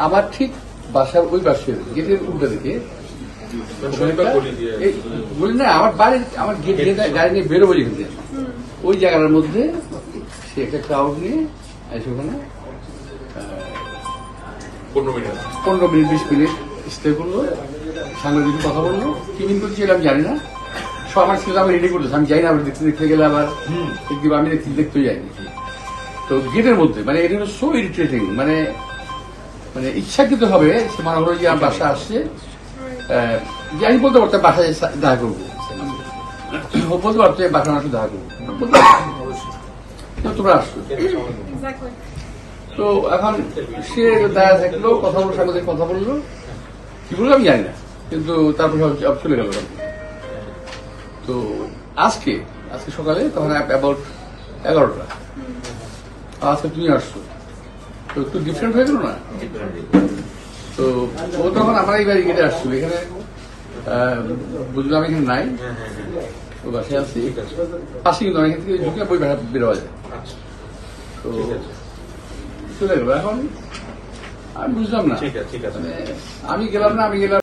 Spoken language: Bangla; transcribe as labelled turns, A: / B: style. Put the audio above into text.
A: আমার ঠিক বাসার ওই পাশে গেটের উল্টা দিকে বলি না, আমার বাড়ির আমার গেট দিয়ে গাড়ি নিয়ে বেরোবো যেখান থেকে ওই জায়গাটার মধ্যে সে একটা ক্রাউড নিয়ে এসে ওখানে 15-20 মিনিট স্টে করলো, সাংবাদিক কথা বললো, কি মিন করছিল আমি জানি না। সব আমার ছিল আমি রেডি করতেছি, আমি যাই না, আবার দেখতে গেলে আবার আমি দেখতেও যাইনি। তো গেটের মধ্যে মানে এটা হলো সো ইরিটেটিং, মানে মানে ইচ্ছাকৃত হবে সে মনে হলো যে আমার বাসা আসছে, যে আমি বলতে পারতাম বাসায় দেখা করবো, বলতে পারতো বাসার মানুষ দেখা করবো, তোমরা আসছো। তো এখন সে দেখা থাকলো, কথা বললো, সাংবাদিক কথা বললো, কি বললো আমি জানি না, কিন্তু তারপর সব চলে গেল। তো আজকে সকালে তখন অ্যাবাউট 11টা, আজকে তুমি আসছো, তো একটু ডিফারেন্ট হয়ে গেল না। তো ও তখন আমার এই বাড়ি গেটে আসছিল, এখানে বুঝলাম এখানে নাই, ও বাসায় আসছি পাশে, কিন্তু এখান থেকে ঢুকে বই বেরোয়া যায়। তো চলে গেল। এখন আমি বুঝলাম না, আমি গেলাম না, আমি গেলাম